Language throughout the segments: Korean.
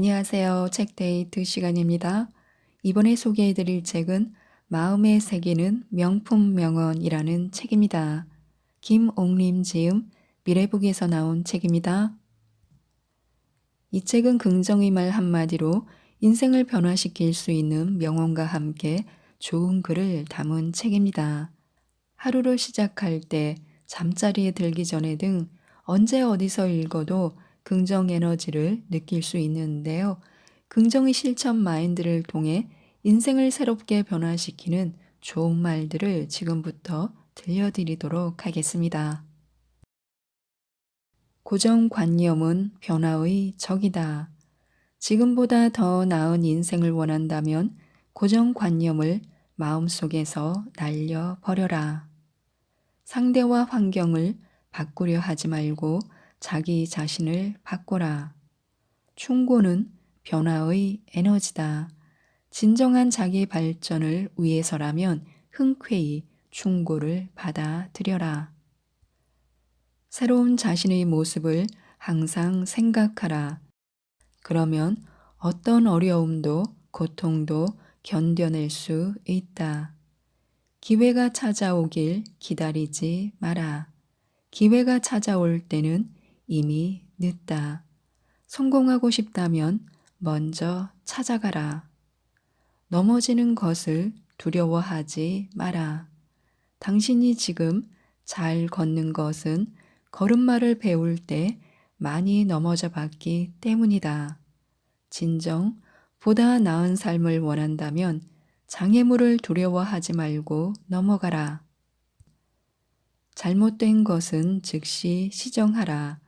안녕하세요. 책데이트 시간입니다. 이번에 소개해드릴 책은 마음에 새기는 명품 명언이라는 책입니다. 김옥림 지음 미래북에서 나온 책입니다. 이 책은 긍정의 말 한마디로 인생을 변화시킬 수 있는 명언과 함께 좋은 글을 담은 책입니다. 하루를 시작할 때, 잠자리에 들기 전에 등 언제 어디서 읽어도 긍정 에너지를 느낄 수 있는데요. 긍정의 실천 마인드를 통해 인생을 새롭게 변화시키는 좋은 말들을 지금부터 들려드리도록 하겠습니다. 고정관념은 변화의 적이다. 지금보다 더 나은 인생을 원한다면 고정관념을 마음속에서 날려버려라. 상대와 환경을 바꾸려 하지 말고 자기 자신을 바꿔라. 충고는 변화의 에너지다. 진정한 자기 발전을 위해서라면 흔쾌히 충고를 받아들여라. 새로운 자신의 모습을 항상 생각하라. 그러면 어떤 어려움도 고통도 견뎌낼 수 있다. 기회가 찾아오길 기다리지 마라. 기회가 찾아올 때는 이미 늦다. 성공하고 싶다면 먼저 찾아가라. 넘어지는 것을 두려워하지 마라. 당신이 지금 잘 걷는 것은 걸음마를 배울 때 많이 넘어져 봤기 때문이다. 진정 보다 나은 삶을 원한다면 장애물을 두려워하지 말고 넘어가라. 잘못된 것은 즉시 시정하라.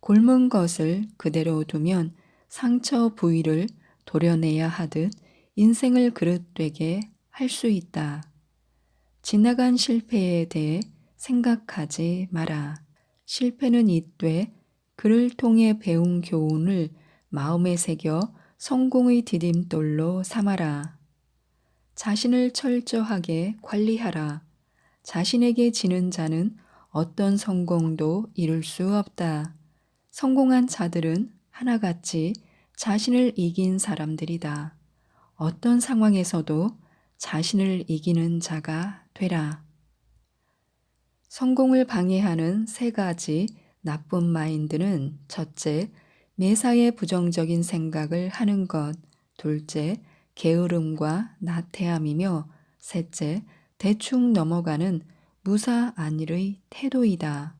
곪은 것을 그대로 두면 상처 부위를 도려내야 하듯 인생을 그릇되게 할 수 있다. 지나간 실패에 대해 생각하지 마라. 실패는 있되 그를 통해 배운 교훈을 마음에 새겨 성공의 디딤돌로 삼아라. 자신을 철저하게 관리하라. 자신에게 지는 자는 어떤 성공도 이룰 수 없다. 성공한 자들은 하나같이 자신을 이긴 사람들이다. 어떤 상황에서도 자신을 이기는 자가 되라. 성공을 방해하는 세 가지 나쁜 마인드는 첫째, 매사에 부정적인 생각을 하는 것, 둘째, 게으름과 나태함이며 셋째, 대충 넘어가는 무사안일의 태도이다.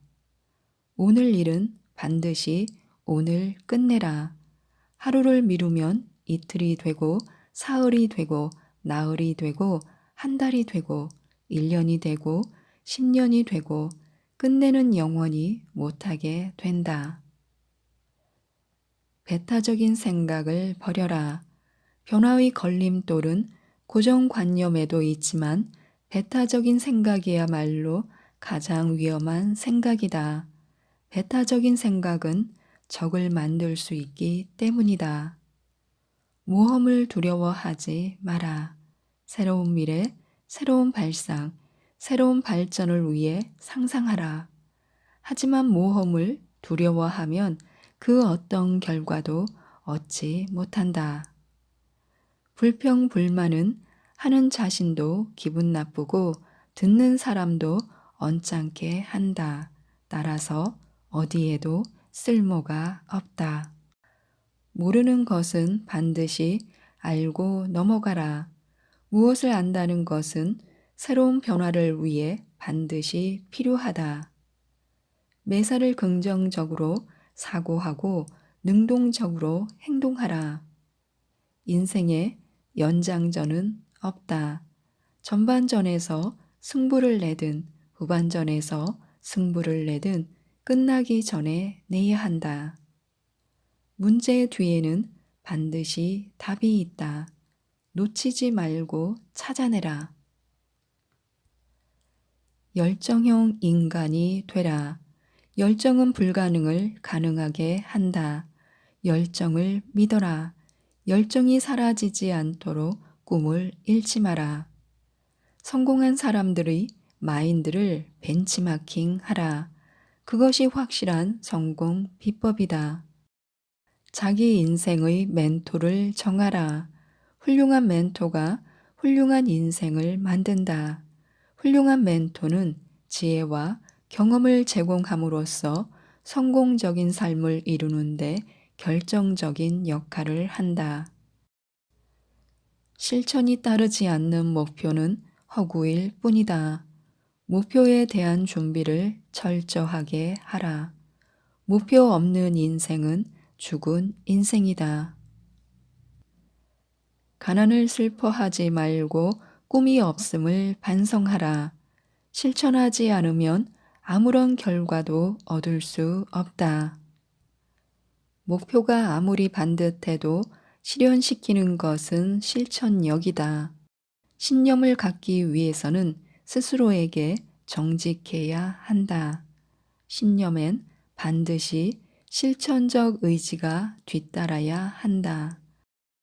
오늘 일은 반드시 오늘 끝내라. 하루를 미루면 이틀이 되고 사흘이 되고 나흘이 되고 한 달이 되고 1년이 되고 10년이 되고 끝내는 영원히 못하게 된다. 배타적인 생각을 버려라. 변화의 걸림돌은 고정관념에도 있지만 배타적인 생각이야말로 가장 위험한 생각이다. 배타적인 생각은 적을 만들 수 있기 때문이다. 모험을 두려워하지 마라. 새로운 미래, 새로운 발상, 새로운 발전을 위해 상상하라. 하지만 모험을 두려워하면 그 어떤 결과도 얻지 못한다. 불평불만은 하는 자신도 기분 나쁘고 듣는 사람도 언짢게 한다. 따라서 어디에도 쓸모가 없다. 모르는 것은 반드시 알고 넘어가라. 무엇을 안다는 것은 새로운 변화를 위해 반드시 필요하다. 매사를 긍정적으로 사고하고 능동적으로 행동하라. 인생에 연장전은 없다. 전반전에서 승부를 내든 후반전에서 승부를 내든 끝나기 전에 내야 한다. 문제의 뒤에는 반드시 답이 있다. 놓치지 말고 찾아내라. 열정형 인간이 되라. 열정은 불가능을 가능하게 한다. 열정을 믿어라. 열정이 사라지지 않도록 꿈을 잃지 마라. 성공한 사람들의 마인드를 벤치마킹 하라. 그것이 확실한 성공 비법이다. 자기 인생의 멘토를 정하라. 훌륭한 멘토가 훌륭한 인생을 만든다. 훌륭한 멘토는 지혜와 경험을 제공함으로써 성공적인 삶을 이루는데 결정적인 역할을 한다. 실천이 따르지 않는 목표는 허구일 뿐이다. 목표에 대한 준비를 철저하게 하라. 목표 없는 인생은 죽은 인생이다. 가난을 슬퍼하지 말고 꿈이 없음을 반성하라. 실천하지 않으면 아무런 결과도 얻을 수 없다. 목표가 아무리 반듯해도 실현시키는 것은 실천력이다. 신념을 갖기 위해서는 스스로에게 정직해야 한다. 신념엔 반드시 실천적 의지가 뒤따라야 한다.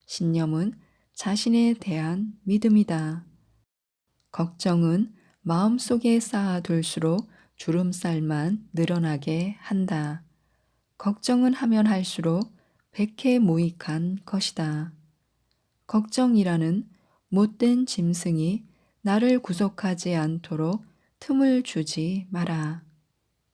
신념은 자신에 대한 믿음이다. 걱정은 마음속에 쌓아둘수록 주름살만 늘어나게 한다. 걱정은 하면 할수록 백해무익한 것이다. 걱정이라는 못된 짐승이 나를 구속하지 않도록 틈을 주지 마라.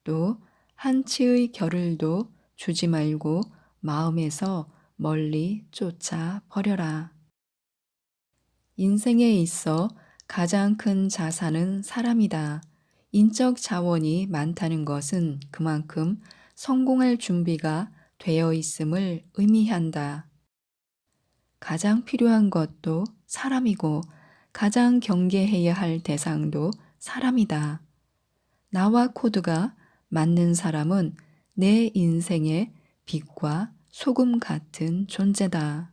또 한치의 결을도 주지 말고 마음에서 멀리 쫓아 버려라. 인생에 있어 가장 큰 자산은 사람이다. 인적 자원이 많다는 것은 그만큼 성공할 준비가 되어 있음을 의미한다. 가장 필요한 것도 사람이고 가장 경계해야 할 대상도 사람이다. 나와 코드가 맞는 사람은 내 인생의 빛과 소금 같은 존재다.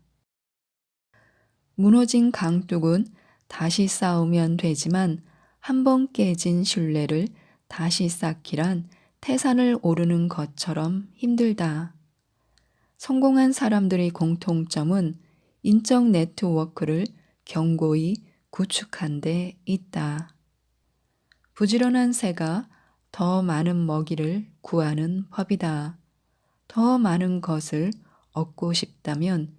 무너진 강둑은 다시 쌓으면 되지만 한 번 깨진 신뢰를 다시 쌓기란 태산을 오르는 것처럼 힘들다. 성공한 사람들의 공통점은 인적 네트워크를 견고히 구축한 데 있다. 부지런한 새가 더 많은 먹이를 구하는 법이다. 더 많은 것을 얻고 싶다면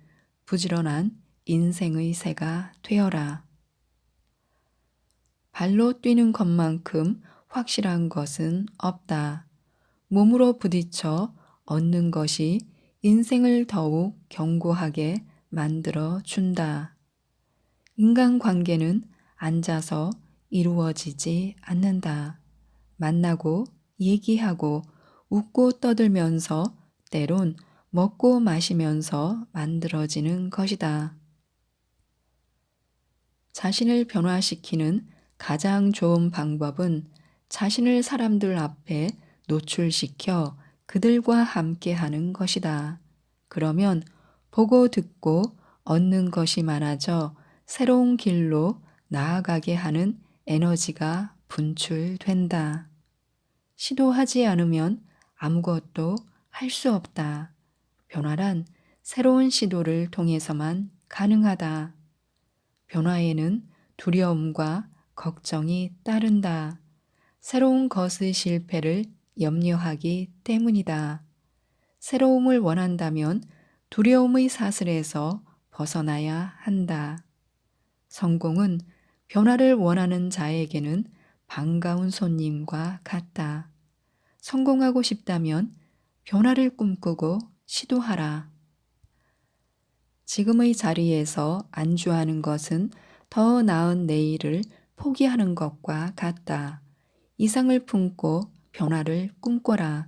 부지런한 인생의 새가 되어라. 발로 뛰는 것만큼 확실한 것은 없다. 몸으로 부딪혀 얻는 것이 인생을 더욱 견고하게 만들어 준다. 인간관계는 앉아서 이루어지지 않는다. 만나고 얘기하고 웃고 떠들면서 때론 먹고 마시면서 만들어지는 것이다. 자신을 변화시키는 가장 좋은 방법은 자신을 사람들 앞에 노출시켜 그들과 함께 하는 것이다. 그러면 보고 듣고 얻는 것이 많아져 새로운 길로 나아가게 하는 에너지가 분출된다. 시도하지 않으면 아무것도 할 수 없다. 변화란 새로운 시도를 통해서만 가능하다. 변화에는 두려움과 걱정이 따른다. 새로운 것의 실패를 염려하기 때문이다. 새로움을 원한다면 두려움의 사슬에서 벗어나야 한다. 성공은 변화를 원하는 자에게는 반가운 손님과 같다. 성공하고 싶다면 변화를 꿈꾸고 시도하라. 지금의 자리에서 안주하는 것은 더 나은 내일을 포기하는 것과 같다. 이상을 품고 변화를 꿈꿔라.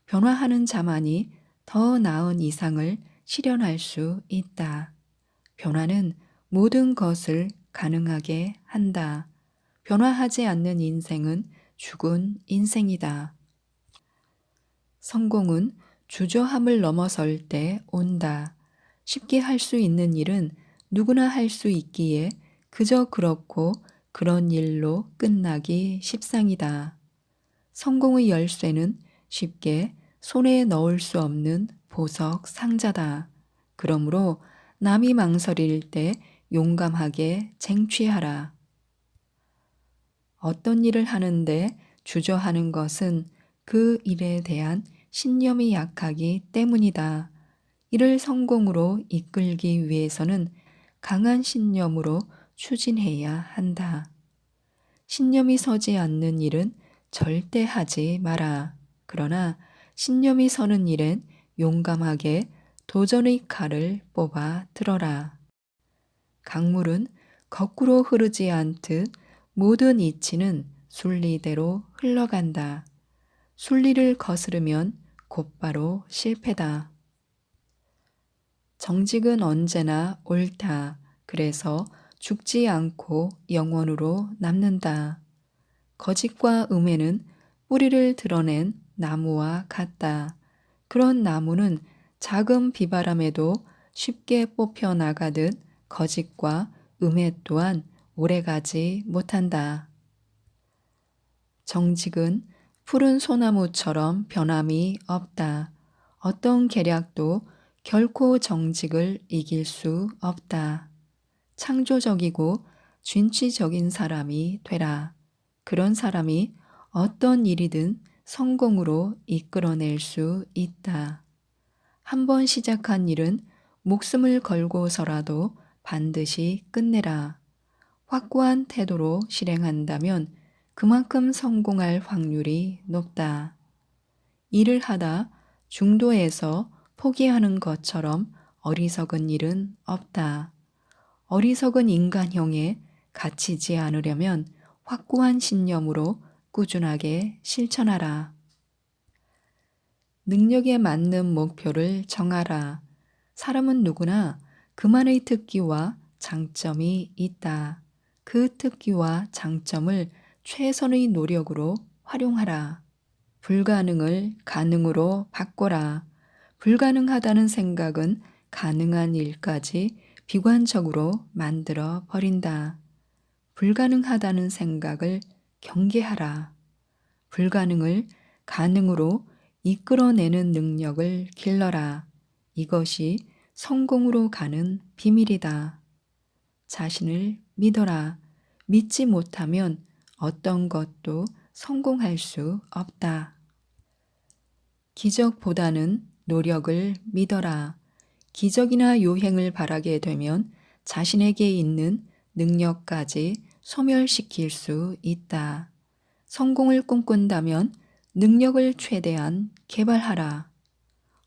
변화하는 자만이 더 나은 이상을 실현할 수 있다. 변화는 모든 것을 가능하게 한다. 변화하지 않는 인생은 죽은 인생이다. 성공은 주저함을 넘어설 때 온다. 쉽게 할 수 있는 일은 누구나 할 수 있기에 그저 그렇고 그런 일로 끝나기 십상이다. 성공의 열쇠는 쉽게 손에 넣을 수 없는 보석 상자다. 그러므로 남이 망설일 때 용감하게 쟁취하라. 어떤 일을 하는데 주저하는 것은 그 일에 대한 신념이 약하기 때문이다. 이를 성공으로 이끌기 위해서는 강한 신념으로 추진해야 한다. 신념이 서지 않는 일은 절대 하지 마라. 그러나 신념이 서는 일엔 용감하게 도전의 칼을 뽑아 들어라. 강물은 거꾸로 흐르지 않듯 모든 이치는 순리대로 흘러간다. 순리를 거스르면 곧바로 실패다. 정직은 언제나 옳다. 그래서 죽지 않고 영원으로 남는다. 거짓과 음해는 뿌리를 드러낸 나무와 같다. 그런 나무는 작은 비바람에도 쉽게 뽑혀 나가듯 거짓과 음해 또한 오래가지 못한다. 정직은 푸른 소나무처럼 변함이 없다. 어떤 계략도 결코 정직을 이길 수 없다. 창조적이고 진취적인 사람이 되라. 그런 사람이 어떤 일이든 성공으로 이끌어낼 수 있다. 한 번 시작한 일은 목숨을 걸고서라도 반드시 끝내라. 확고한 태도로 실행한다면 그만큼 성공할 확률이 높다. 일을 하다 중도에서 포기하는 것처럼 어리석은 일은 없다. 어리석은 인간형에 갇히지 않으려면 확고한 신념으로 꾸준하게 실천하라. 능력에 맞는 목표를 정하라. 사람은 누구나 그만의 특기와 장점이 있다. 그 특기와 장점을 최선의 노력으로 활용하라. 불가능을 가능으로 바꿔라. 불가능하다는 생각은 가능한 일까지 비관적으로 만들어 버린다. 불가능하다는 생각을 경계하라. 불가능을 가능으로 이끌어내는 능력을 길러라. 이것이 성공으로 가는 비밀이다. 자신을 믿어라. 믿지 못하면 어떤 것도 성공할 수 없다. 기적보다는 노력을 믿어라. 기적이나 요행을 바라게 되면 자신에게 있는 능력까지 소멸시킬 수 있다. 성공을 꿈꾼다면 능력을 최대한 개발하라.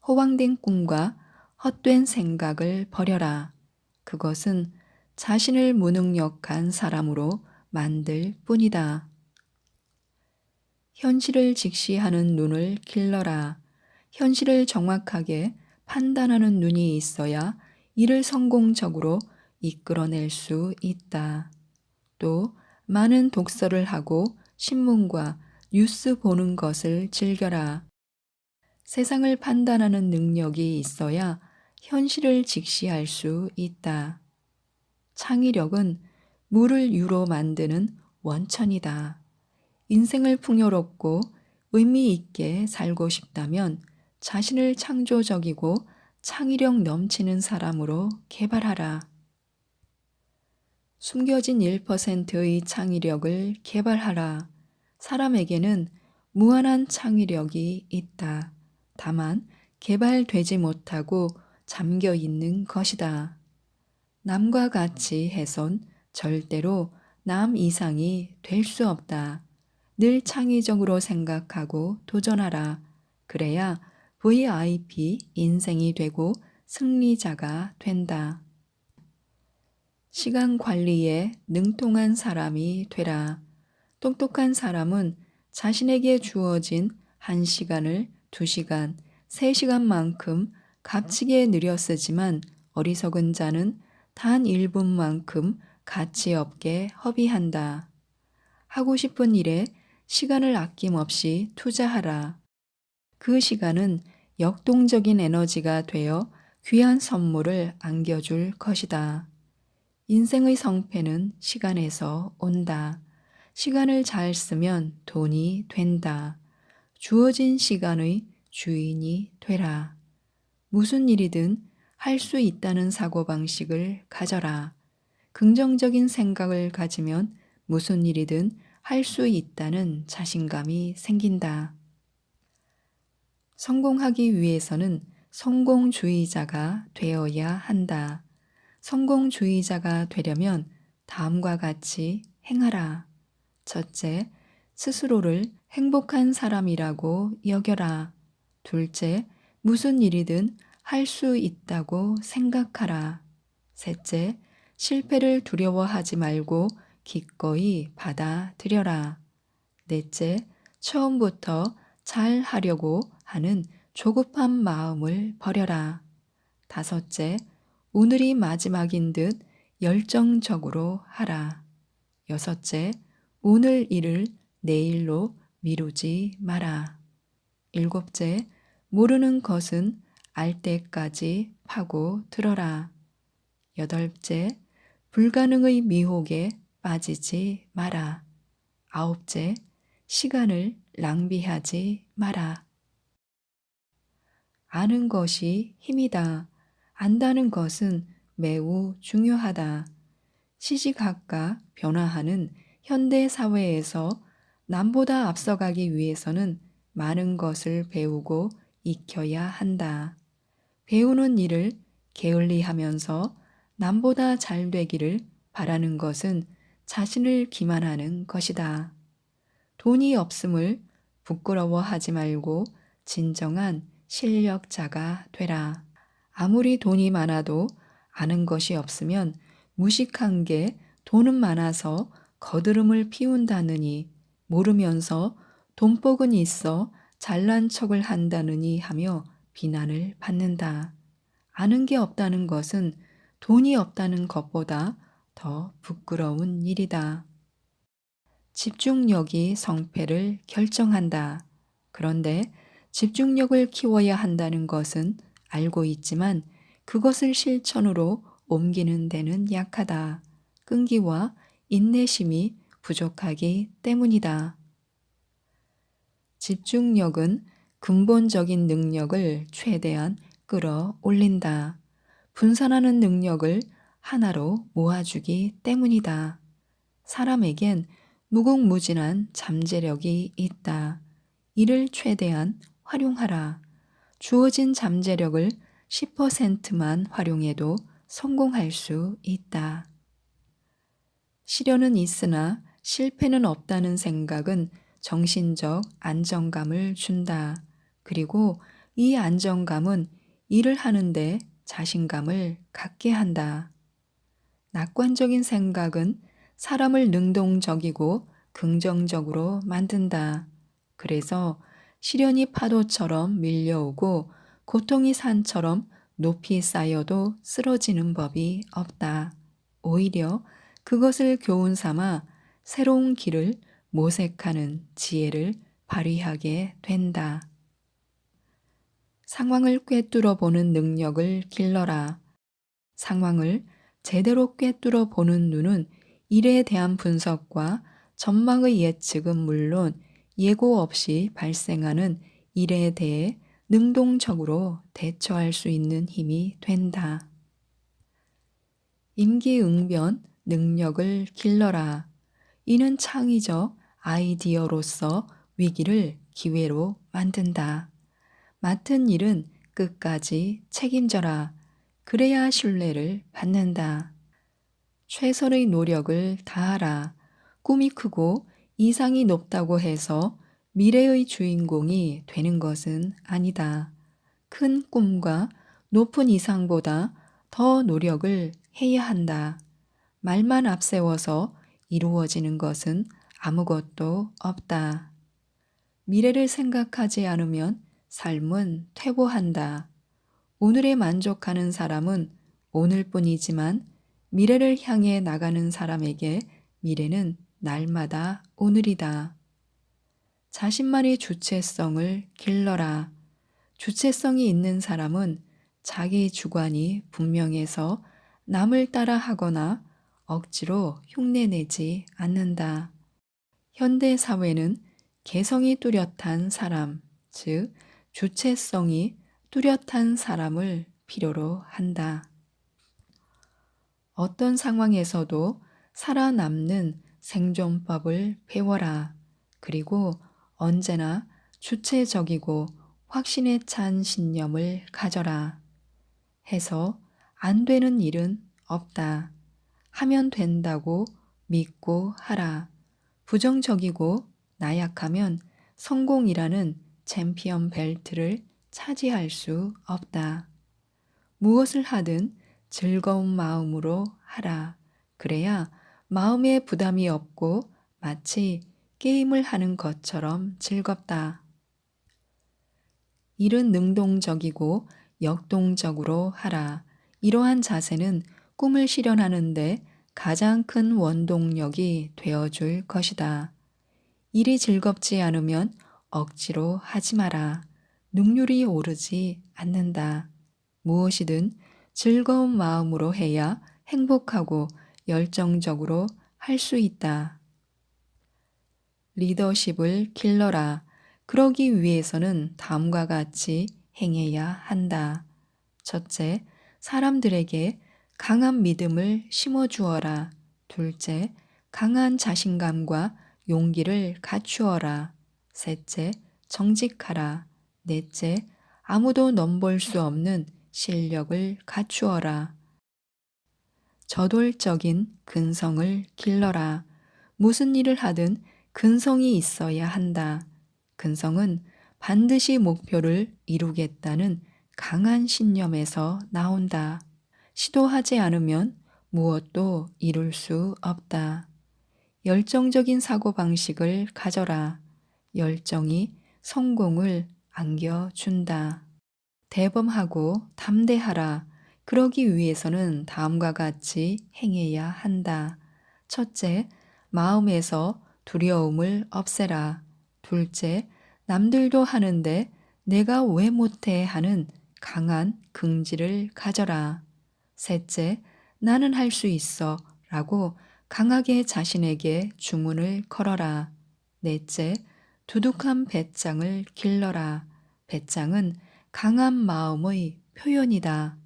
허황된 꿈과 헛된 생각을 버려라. 그것은 자신을 무능력한 사람으로 만들 뿐이다. 현실을 직시하는 눈을 길러라. 현실을 정확하게 판단하는 눈이 있어야 이를 성공적으로 이끌어낼 수 있다. 또 많은 독서를 하고 신문과 뉴스 보는 것을 즐겨라. 세상을 판단하는 능력이 있어야 현실을 직시할 수 있다. 창의력은 물을 유로 만드는 원천이다. 인생을 풍요롭고 의미 있게 살고 싶다면 자신을 창조적이고 창의력 넘치는 사람으로 개발하라. 숨겨진 1%의 창의력을 개발하라. 사람에게는 무한한 창의력이 있다. 다만 개발되지 못하고 잠겨 있는 것이다. 남과 같이 해선 절대로 남 이상이 될 수 없다. 늘 창의적으로 생각하고 도전하라. 그래야 VIP 인생이 되고 승리자가 된다. 시간 관리에 능통한 사람이 되라. 똑똑한 사람은 자신에게 주어진 1시간을 2시간, 3시간만큼 값지게 느려 쓰지만 어리석은 자는 단 1분만큼 가치 없게 허비한다. 하고 싶은 일에 시간을 아낌없이 투자하라. 그 시간은 역동적인 에너지가 되어 귀한 선물을 안겨줄 것이다. 인생의 성패는 시간에서 온다. 시간을 잘 쓰면 돈이 된다. 주어진 시간의 주인이 되라. 무슨 일이든 할 수 있다는 사고방식을 가져라. 긍정적인 생각을 가지면 무슨 일이든 할 수 있다는 자신감이 생긴다. 성공하기 위해서는 성공주의자가 되어야 한다. 성공주의자가 되려면 다음과 같이 행하라. 첫째, 스스로를 행복한 사람이라고 여겨라. 둘째, 무슨 일이든 할 수 있다고 생각하라. 셋째, 실패를 두려워하지 말고 기꺼이 받아들여라. 넷째, 처음부터 잘 하려고 하는 조급한 마음을 버려라. 다섯째, 오늘이 마지막인 듯 열정적으로 하라. 여섯째, 오늘 일을 내일로 미루지 마라. 일곱째, 모르는 것은 알 때까지 파고 들어라. 여덟째, 불가능의 미혹에 빠지지 마라. 아홉째, 시간을 낭비하지 마라. 아는 것이 힘이다. 안다는 것은 매우 중요하다. 시시각각 변화하는 현대 사회에서 남보다 앞서가기 위해서는 많은 것을 배우고 익혀야 한다. 배우는 일을 게을리하면서 남보다 잘 되기를 바라는 것은 자신을 기만하는 것이다. 돈이 없음을 부끄러워하지 말고 진정한 실력자가 되라. 아무리 돈이 많아도 아는 것이 없으면 무식한 게 돈은 많아서 거드름을 피운다느니 모르면서 돈복은 있어 잘난 척을 한다느니 하며 비난을 받는다. 아는 게 없다는 것은 돈이 없다는 것보다 더 부끄러운 일이다. 집중력이 성패를 결정한다. 그런데 집중력을 키워야 한다는 것은 알고 있지만 그것을 실천으로 옮기는 데는 약하다. 끈기와 인내심이 부족하기 때문이다. 집중력은 근본적인 능력을 최대한 끌어올린다. 분산하는 능력을 하나로 모아주기 때문이다. 사람에겐 무궁무진한 잠재력이 있다. 이를 최대한 활용하라. 주어진 잠재력을 10%만 활용해도 성공할 수 있다. 시련은 있으나 실패는 없다는 생각은 정신적 안정감을 준다. 그리고 이 안정감은 일을 하는데 자신감을 갖게 한다. 낙관적인 생각은 사람을 능동적이고 긍정적으로 만든다. 그래서 시련이 파도처럼 밀려오고 고통이 산처럼 높이 쌓여도 쓰러지는 법이 없다. 오히려 그것을 교훈 삼아 새로운 길을 모색하는 지혜를 발휘하게 된다. 상황을 꿰뚫어 보는 능력을 길러라. 상황을 제대로 꿰뚫어 보는 눈은 일에 대한 분석과 전망의 예측은 물론 예고 없이 발생하는 일에 대해 능동적으로 대처할 수 있는 힘이 된다. 임기응변 능력을 길러라. 이는 창의적 아이디어로서 위기를 기회로 만든다. 맡은 일은 끝까지 책임져라. 그래야 신뢰를 받는다. 최선의 노력을 다하라. 꿈이 크고 이상이 높다고 해서 미래의 주인공이 되는 것은 아니다. 큰 꿈과 높은 이상보다 더 노력을 해야 한다. 말만 앞세워서 이루어지는 것은 아무것도 없다. 미래를 생각하지 않으면 삶은 퇴보한다. 오늘에 만족하는 사람은 오늘뿐이지만 미래를 향해 나가는 사람에게 미래는 날마다 오늘이다. 자신만의 주체성을 길러라. 주체성이 있는 사람은 자기 주관이 분명해서 남을 따라 하거나 억지로 흉내내지 않는다. 현대 사회는 개성이 뚜렷한 사람, 즉 주체성이 뚜렷한 사람을 필요로 한다. 어떤 상황에서도 살아남는 생존법을 배워라. 그리고 언제나 주체적이고 확신에 찬 신념을 가져라. 해서 안 되는 일은 없다. 하면 된다고 믿고 하라. 부정적이고 나약하면 성공이라는 챔피언 벨트를 차지할 수 없다. 무엇을 하든 즐거운 마음으로 하라. 그래야 마음에 부담이 없고 마치 게임을 하는 것처럼 즐겁다. 일은 능동적이고 역동적으로 하라. 이러한 자세는 꿈을 실현하는데 가장 큰 원동력이 되어줄 것이다. 일이 즐겁지 않으면 억지로 하지 마라. 능률이 오르지 않는다. 무엇이든 즐거운 마음으로 해야 행복하고 열정적으로 할 수 있다. 리더십을 길러라. 그러기 위해서는 다음과 같이 행해야 한다. 첫째, 사람들에게 강한 믿음을 심어주어라. 둘째, 강한 자신감과 용기를 갖추어라. 셋째, 정직하라. 넷째, 아무도 넘볼 수 없는 실력을 갖추어라. 저돌적인 근성을 길러라. 무슨 일을 하든 근성이 있어야 한다. 근성은 반드시 목표를 이루겠다는 강한 신념에서 나온다. 시도하지 않으면 무엇도 이룰 수 없다. 열정적인 사고방식을 가져라. 열정이 성공을 안겨준다. 대범하고 담대하라. 그러기 위해서는 다음과 같이 행해야 한다. 첫째, 마음에서 두려움을 없애라. 둘째, 남들도 하는데 내가 왜 못해 하는 강한 긍지를 가져라. 셋째, 나는 할 수 있어 라고 강하게 자신에게 주문을 걸어라. 넷째, 두둑한 배짱을 길러라. 배짱은 강한 마음의 표현이다.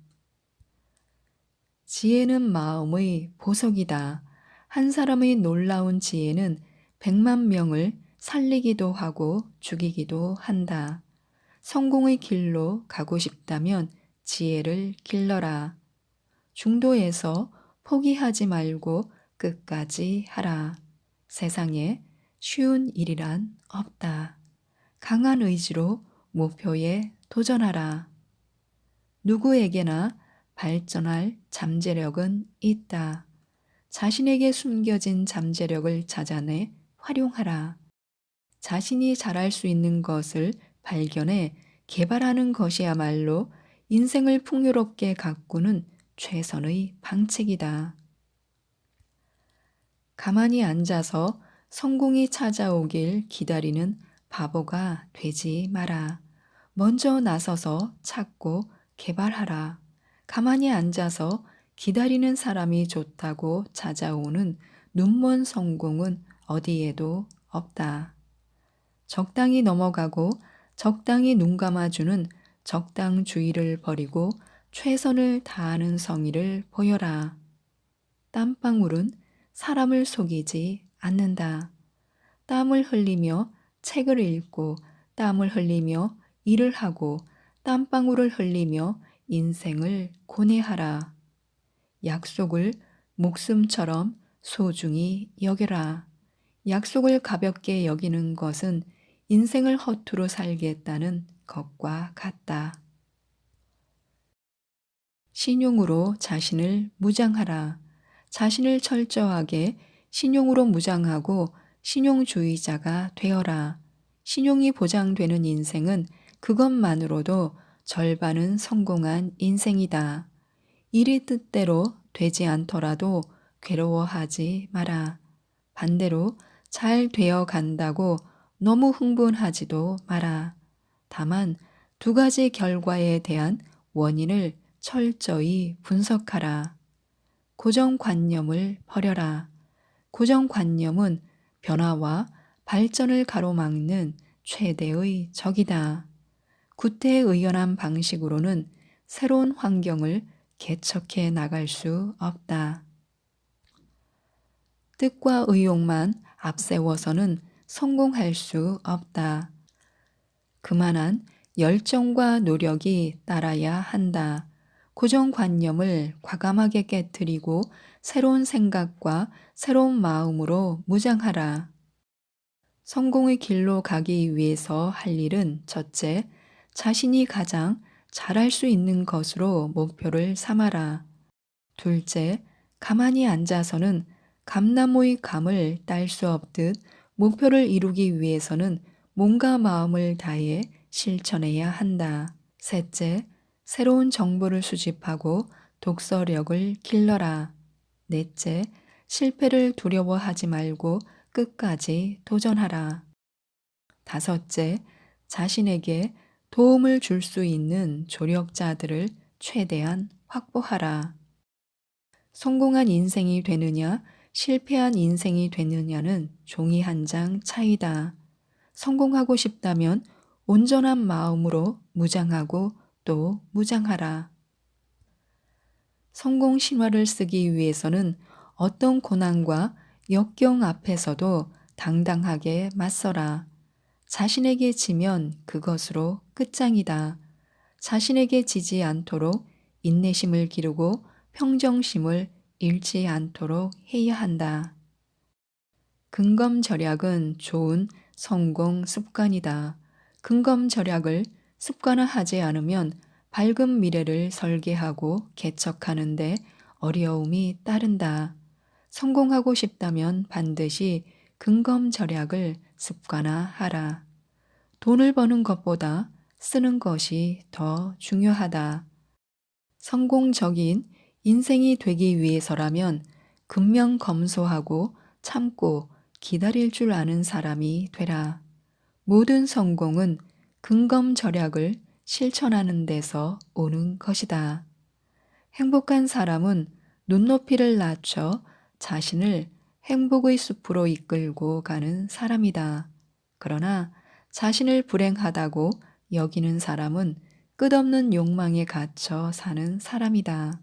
지혜는 마음의 보석이다. 한 사람의 놀라운 지혜는 100만 명을 살리기도 하고 죽이기도 한다. 성공의 길로 가고 싶다면 지혜를 길러라. 중도에서 포기하지 말고 끝까지 하라. 세상에 쉬운 일이란 없다. 강한 의지로 목표에 도전하라. 누구에게나 발전할 잠재력은 있다. 자신에게 숨겨진 잠재력을 찾아내 활용하라. 자신이 잘할 수 있는 것을 발견해 개발하는 것이야말로 인생을 풍요롭게 가꾸는 최선의 방책이다. 가만히 앉아서 성공이 찾아오길 기다리는 바보가 되지 마라. 먼저 나서서 찾고 개발하라. 가만히 앉아서 기다리는 사람이 좋다고 찾아오는 눈먼 성공은 어디에도 없다. 적당히 넘어가고 적당히 눈 감아주는 적당주의를 버리고 최선을 다하는 성의를 보여라. 땀방울은 사람을 속이지 않는다. 땀을 흘리며 책을 읽고 땀을 흘리며 일을 하고 땀방울을 흘리며 인생을 고뇌하라. 약속을 목숨처럼 소중히 여겨라. 약속을 가볍게 여기는 것은 인생을 허투루 살겠다는 것과 같다. 신용으로 자신을 무장하라. 자신을 철저하게 신용으로 무장하고 신용주의자가 되어라. 신용이 보장되는 인생은 그것만으로도 절반은 성공한 인생이다. 일이 뜻대로 되지 않더라도 괴로워하지 마라. 반대로 잘 되어 간다고 너무 흥분하지도 마라. 다만 두 가지 결과에 대한 원인을 철저히 분석하라. 고정관념을 버려라. 고정관념은 변화와 발전을 가로막는 최대의 적이다. 구태의연한 방식으로는 새로운 환경을 개척해 나갈 수 없다. 뜻과 의욕만 앞세워서는 성공할 수 없다. 그만한 열정과 노력이 따라야 한다. 고정관념을 과감하게 깨뜨리고 새로운 생각과 새로운 마음으로 무장하라. 성공의 길로 가기 위해서 할 일은 첫째, 자신이 가장 잘할 수 있는 것으로 목표를 삼아라. 둘째, 가만히 앉아서는 감나무의 감을 딸 수 없듯 목표를 이루기 위해서는 몸과 마음을 다해 실천해야 한다. 셋째, 새로운 정보를 수집하고 독서력을 길러라. 넷째, 실패를 두려워하지 말고 끝까지 도전하라. 다섯째, 자신에게 도움을 줄 수 있는 조력자들을 최대한 확보하라. 성공한 인생이 되느냐, 실패한 인생이 되느냐는 종이 한 장 차이다. 성공하고 싶다면 온전한 마음으로 무장하고 또 무장하라. 성공 신화를 쓰기 위해서는 어떤 고난과 역경 앞에서도 당당하게 맞서라. 자신에게 지면 그것으로 끝장이다. 자신에게 지지 않도록 인내심을 기르고 평정심을 잃지 않도록 해야 한다. 근검절약은 좋은 성공 습관이다. 근검절약을 습관화하지 않으면 밝은 미래를 설계하고 개척하는데 어려움이 따른다. 성공하고 싶다면 반드시 근검절약을 습관화하라. 돈을 버는 것보다 쓰는 것이 더 중요하다. 성공적인 인생이 되기 위해서라면 근명검소하고 참고 기다릴 줄 아는 사람이 되라. 모든 성공은 근검절약을 실천하는 데서 오는 것이다. 행복한 사람은 눈높이를 낮춰 자신을 행복의 숲으로 이끌고 가는 사람이다. 그러나 자신을 불행하다고 여기는 사람은 끝없는 욕망에 갇혀 사는 사람이다.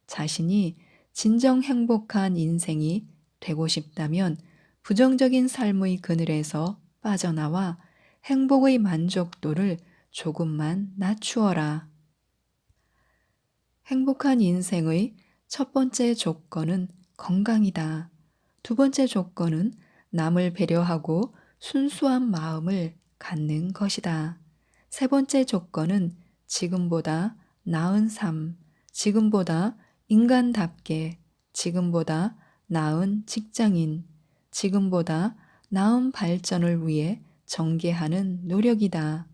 자신이 진정 행복한 인생이 되고 싶다면 부정적인 삶의 그늘에서 빠져나와 행복의 만족도를 조금만 낮추어라. 행복한 인생의 첫 번째 조건은 건강이다. 두 번째 조건은 남을 배려하고 순수한 마음을 갖는 것이다. 세 번째 조건은 지금보다 나은 삶, 지금보다 인간답게, 지금보다 나은 직장인, 지금보다 나은 발전을 위해 전개하는 노력이다.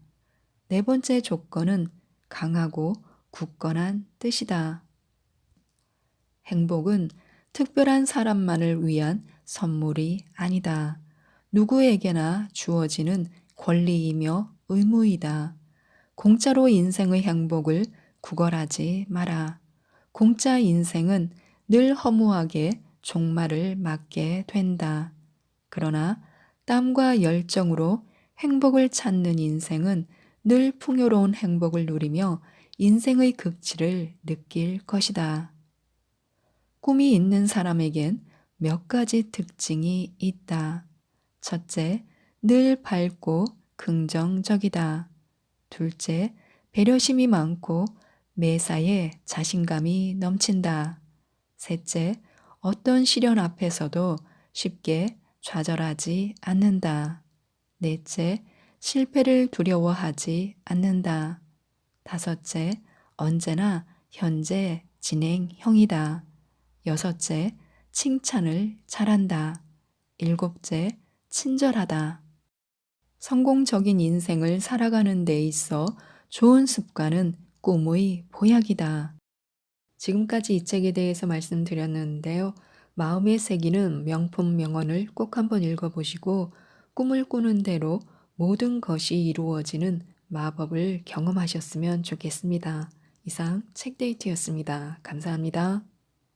네 번째 조건은 강하고 굳건한 뜻이다. 행복은 특별한 사람만을 위한 선물이 아니다. 누구에게나 주어지는 권리이며 의무이다. 공짜로 인생의 행복을 구걸하지 마라. 공짜 인생은 늘 허무하게 종말을 맞게 된다. 그러나 땀과 열정으로 행복을 찾는 인생은 늘 풍요로운 행복을 누리며 인생의 극치를 느낄 것이다. 꿈이 있는 사람에겐 몇 가지 특징이 있다. 첫째, 늘 밝고 긍정적이다. 둘째, 배려심이 많고 매사에 자신감이 넘친다. 셋째, 어떤 시련 앞에서도 쉽게 좌절하지 않는다. 넷째, 실패를 두려워하지 않는다. 다섯째, 언제나 현재 진행형이다. 여섯째, 칭찬을 잘한다. 일곱째, 친절하다. 성공적인 인생을 살아가는 데 있어 좋은 습관은 꿈의 보약이다. 지금까지 이 책에 대해서 말씀드렸는데요. 마음에 새기는 명품 명언을 꼭 한번 읽어보시고 꿈을 꾸는 대로 모든 것이 이루어지는 마법을 경험하셨으면 좋겠습니다. 이상 책데이트였습니다. 감사합니다.